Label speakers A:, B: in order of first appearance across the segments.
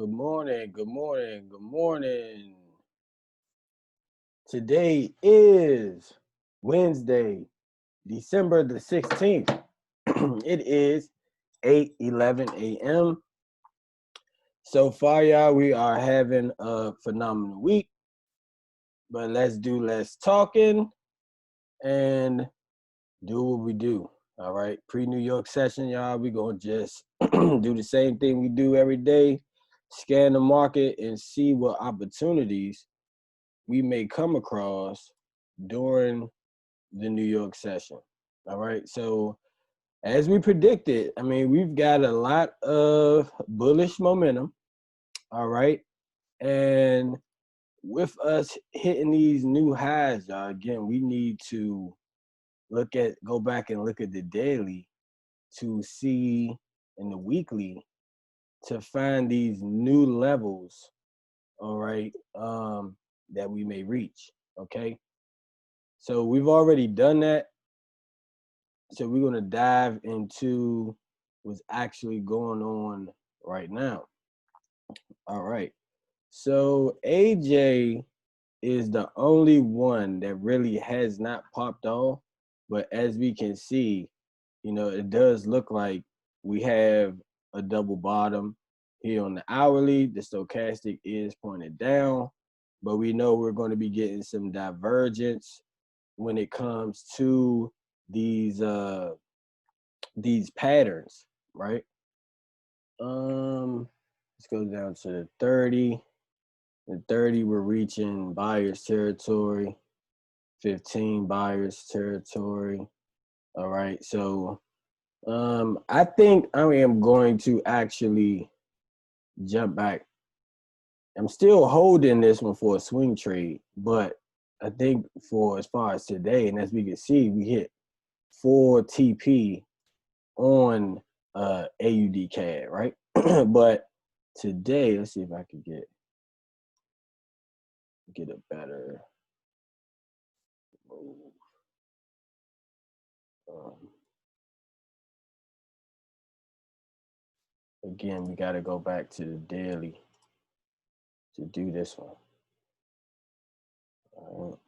A: Good morning, good morning, good morning. Today is Wednesday, December the 16th. It is 8:11 a.m. So far, y'all, we are having a phenomenal week. But let's do less talking and do what we do. All right. Pre-New York session, y'all. We gonna just do the same thing we do every day. Scan the market and see what opportunities we may come across during the New York session. All right. So, as we predicted, I mean, we've got a lot of bullish momentum. All right. And with us hitting these new highs, y'all, again, we need to go back and look at the daily to see in the weekly to find these new levels, all right, that we may reach. Okay. So we've already done that. So we're going to dive into what's actually going on right now. All right. So AJ is the only one that really has not popped off. But as we can see, it does look like we have a double bottom here on the hourly. The stochastic is pointed down, but we know we're going to be getting some divergence when it comes to these patterns, right? Let's go down to the 30. The 30, we're reaching buyer's territory, 15 buyer's territory. All right. So I think I am going to actually jump back. I'm still holding this one for a swing trade, but I think for as far as today, and as we can see, we hit 4 TP on AUD CAD, right? But today, let's see if I can get a better move. Again, we got to go back to the daily to do this one. All right.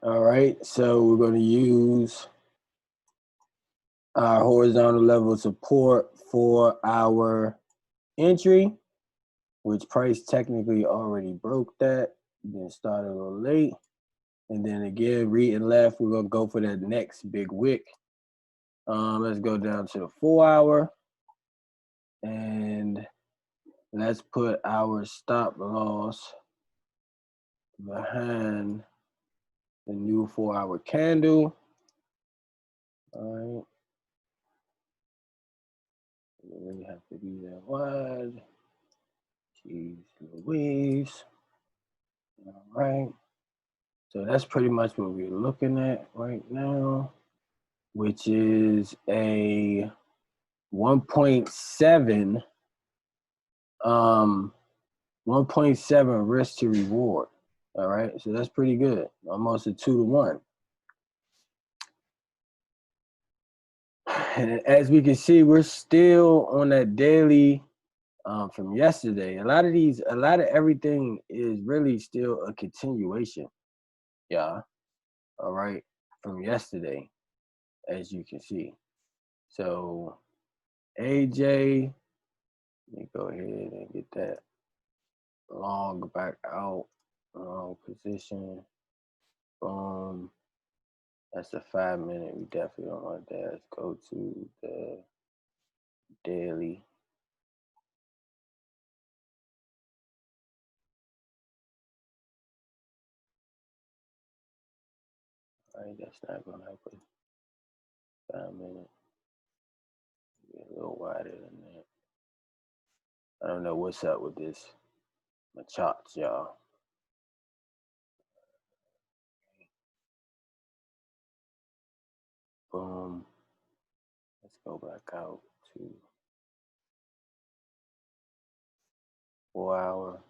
A: All right, so we're going to use our horizontal level support for our entry, which price technically already broke that. Then started a little late. And then again, reading left, we're going to go for that next big wick. Let's go down to the 4-hour. And let's put our stop loss behind the new 4-hour candle. All right. You really have to be that wide. Jeez Louise. All right. So that's pretty much what we're looking at right now, which is a 1.7 1.7 risk to reward. All right. So that's pretty good. Almost a 2-to-1. And as we can see, we're still on that daily from yesterday. A lot of everything is really still a continuation. Yeah. All right. From yesterday, as you can see. So AJ, let me go ahead and get that long back out, long position. Boom. That's a 5-minute. We definitely don't want that. Let's go to the daily. All right, that's not going to help us. 5 minutes. A little wider than that. I don't know what's up with this. My charts, y'all. Boom. Let's go back out to 4 hour.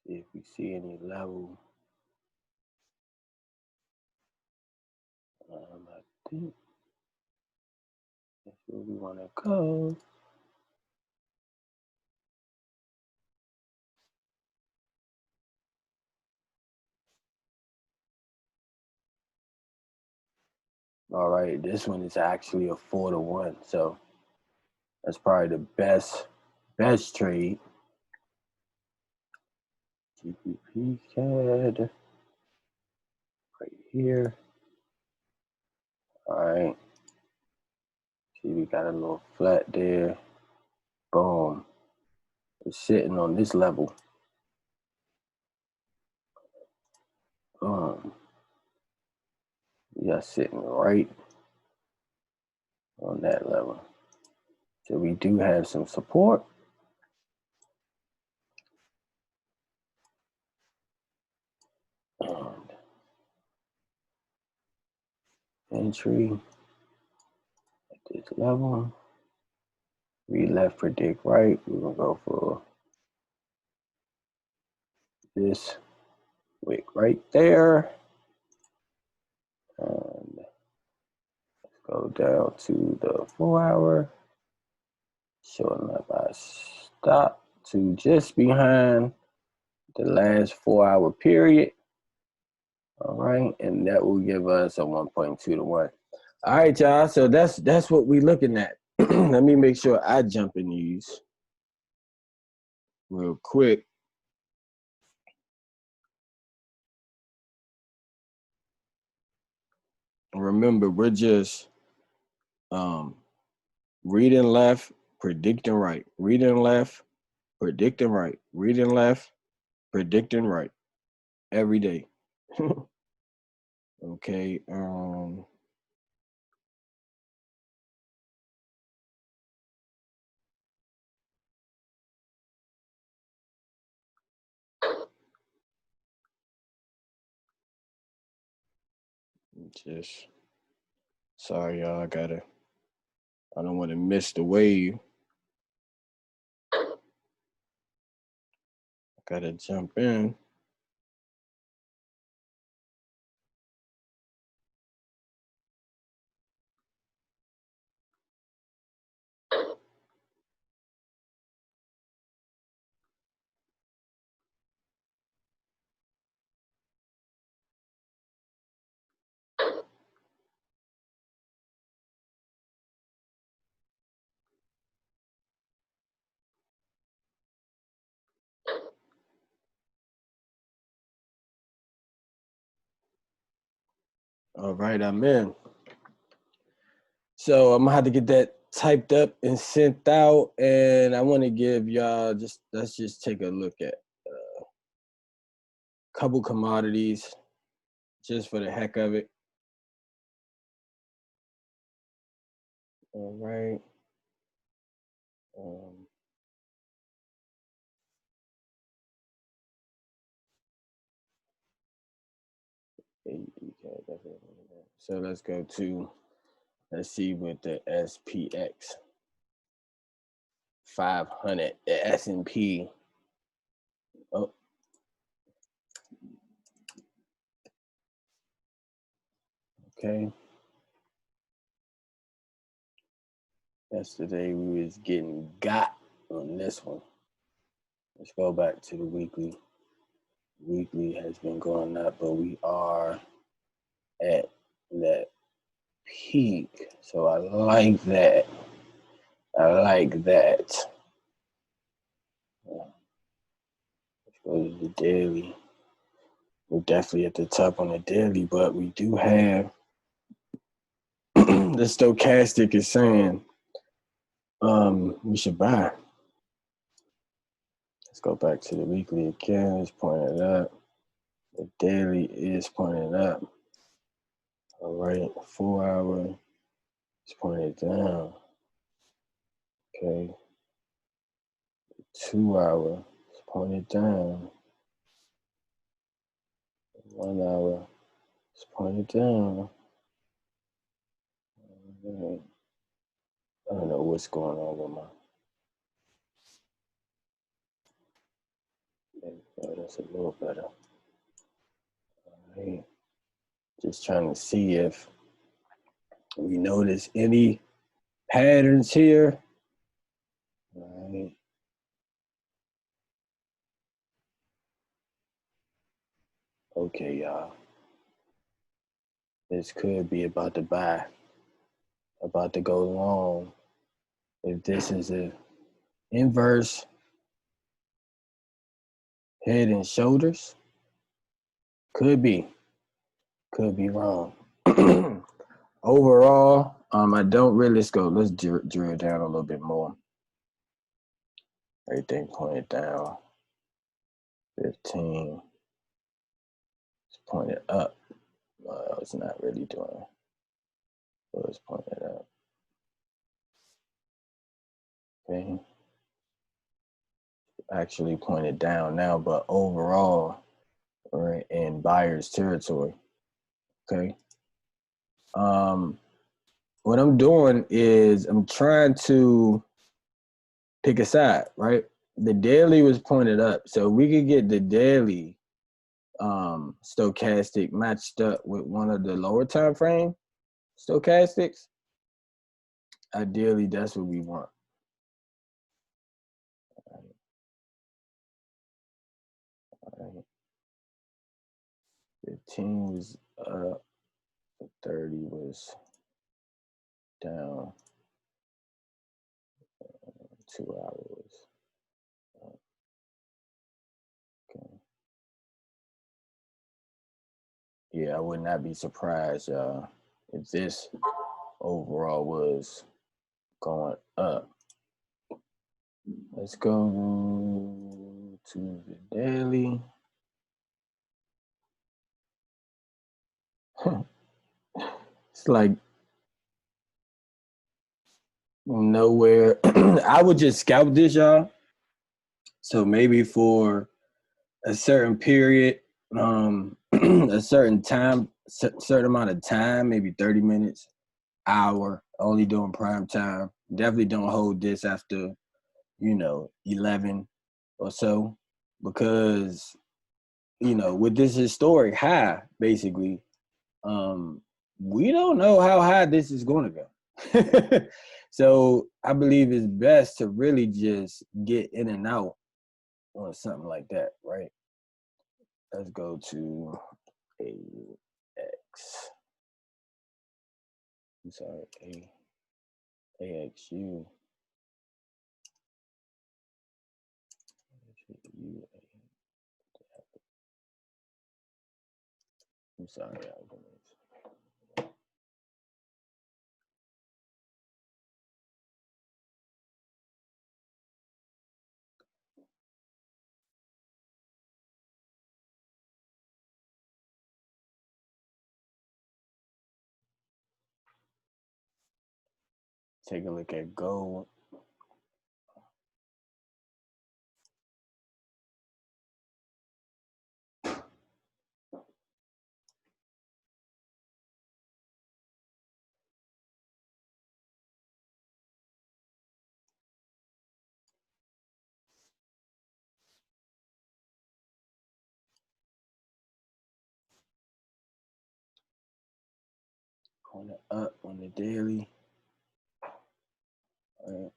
A: See if we see any level. I think that's where we want to go. All right, this one is actually a 4-to-1, so that's probably the best trade. GBP CAD right here. All right. See, we got a little flat there. Boom. It's sitting on this level. Boom. We are sitting right on that level. So we do have some support. And entry at this level. Read left, predict right. We're gonna go for this wick right there. And let's go down to the 4 hour. Showing up our stop to just behind the last 4 hour period. All right, and that will give us a 1.2-to-1. All right, y'all. So that's what we're looking at. Let me make sure I jump in these real quick. Remember, we're just reading left, predicting right. Reading left, predicting right. Reading left, predicting right. Every day. Okay. Just sorry, y'all. I don't want to miss the wave. I gotta jump in. All right, I'm in. So I'm gonna have to get that typed up and sent out, and I want to give y'all let's just take a look at a couple commodities just for the heck of it. All right. So let's see what the SPX 500, the S&P. Oh. Okay. Yesterday we was getting got on this one. Let's go back to the weekly. Weekly has been going up, but we are at that peak. So I like that. Let's go to the daily. We're definitely at the top on the daily, but we do have the stochastic is saying we should buy. Let's go back to the weekly again. It's pointing up. The daily is pointing up. All right, 4 hour. It's pointed down. Okay. 2 hour. It's pointed down. 1 hour. It's pointed down. I don't know what's going on with my. Oh, that's a little better. All right. Just trying to see if we notice any patterns here. All right. Okay, y'all. This could be about to buy, about to go long. If this is a inverse head and shoulders, could be wrong. Overall, I don't really, let's drill down a little bit more. Everything pointed down. 15. It's pointed up. No, it's not really doing. So it's pointed up. Okay. Actually pointed down now, but overall, we're in buyer's territory. Okay. What I'm doing is I'm trying to pick a side, right? The daily was pointed up, so we could get the daily stochastic matched up with one of the lower time frame stochastics. Ideally, that's what we want. All right. 15 was up, 30 was down, 2 hours. Okay. Yeah, I would not be surprised if this overall was going up. Let's go to the daily. It's like nowhere. I would just scout this, y'all. So maybe for a certain period, a certain time, certain amount of time, maybe 30 minutes, hour, only doing prime time. Definitely don't hold this after, 11 or so, because, with this historic high, basically, we don't know how high this is going to go. So I believe it's best to really just get in and out on something like that, right? Let's go to AX. I'm sorry, AXU. I'm sorry, take a look at gold. On the up on the daily. All right.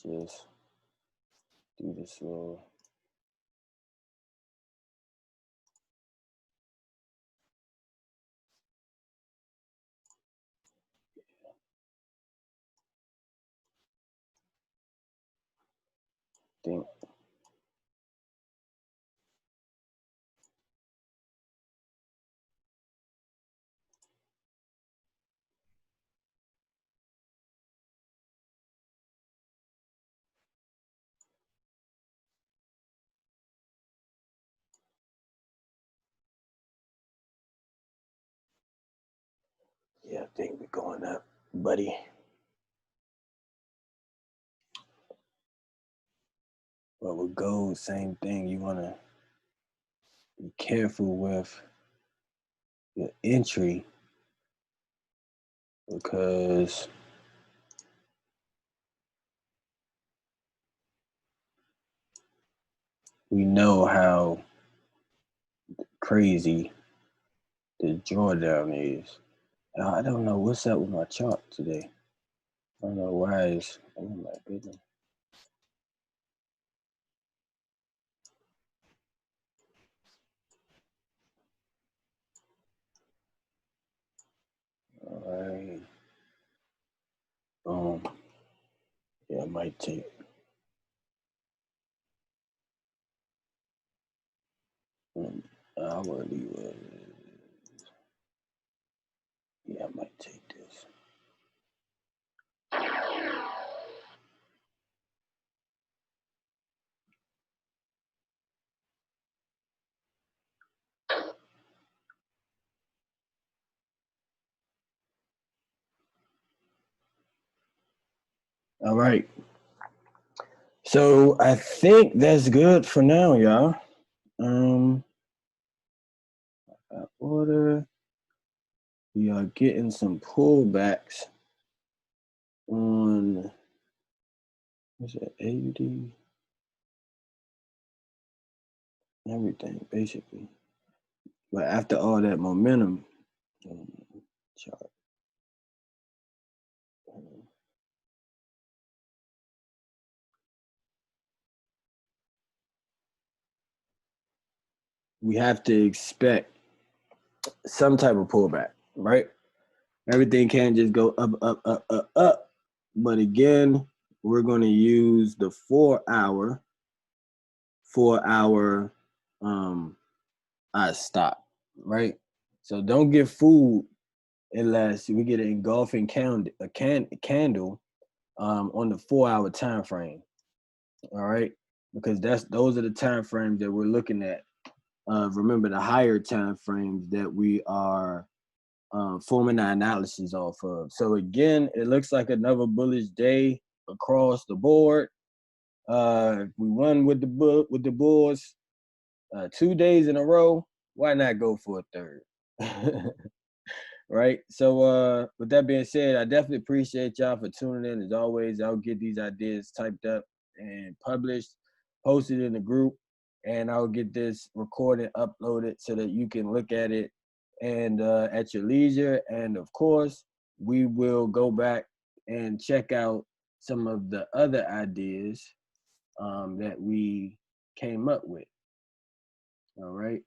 A: Let's just do this little. Thing. Still think we're going up, buddy. But with gold, same thing. You want to be careful with your entry because we know how crazy the drawdown is. I don't know what's up with my chart today. I don't know why it's, oh my goodness. All right. Yeah, I might take. Hourly was. Yeah, I might take this. All right. So I think that's good for now, y'all. Order. We are getting some pullbacks on what's that, AUD? Everything basically. But after all that momentum, chart. We have to expect some type of pullback, right? Everything can't just go up, up, up, up, up. But again, we're going to use the 4 hour stop, right? So don't get fooled unless we get an engulfing candle on the 4 hour time frame. All right, because those are the time frames that we're looking at. Remember the higher time frames that we are forming our analysis off of. So again, it looks like another bullish day across the board. We won with the Bulls 2 days in a row. Why not go for a third? Right. So with that being said, I definitely appreciate y'all for tuning in. As always, I'll get these ideas typed up and published, posted in the group, and I'll get this recorded, uploaded so that you can look at it and at your leisure. And of course, we will go back and check out some of the other ideas that we came up with. All right.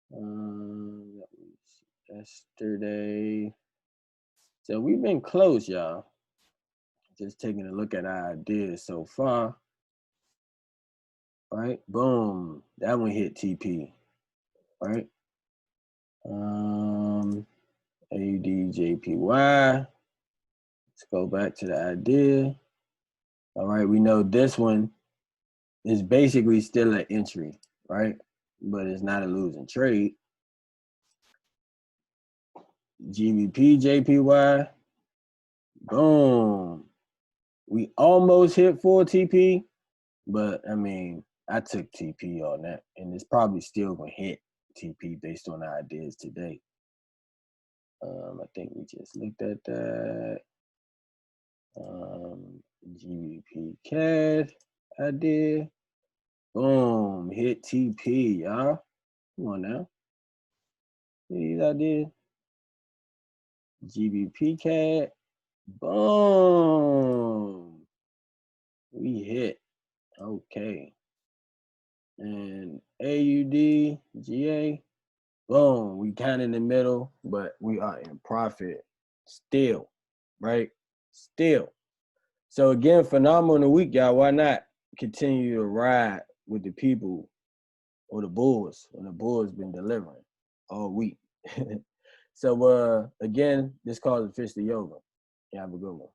A: That was yesterday. So we've been close, y'all. Just taking a look at our ideas so far. Right? Boom. That one hit TP. Right? AUDJPY. Let's go back to the idea. All right, we know this one is basically still an entry, right? But it's not a losing trade. GBPJPY. Boom. We almost hit 4 TP, but I mean, I took TP on that, and it's probably still gonna hit TP based on the ideas today. I think we just looked at that. GBP CAD idea. Boom, hit TP, y'all. Come on now. These ideas. GBP CAD. Boom. We hit. Okay. And AUD, GA. Boom. We kind of in the middle, but we are in profit still, right? Still. So again, phenomenal in the week, y'all. Why not continue to ride with the people or the Bulls when the Bulls been delivering all week? So again, this call is officially over. You have a good one.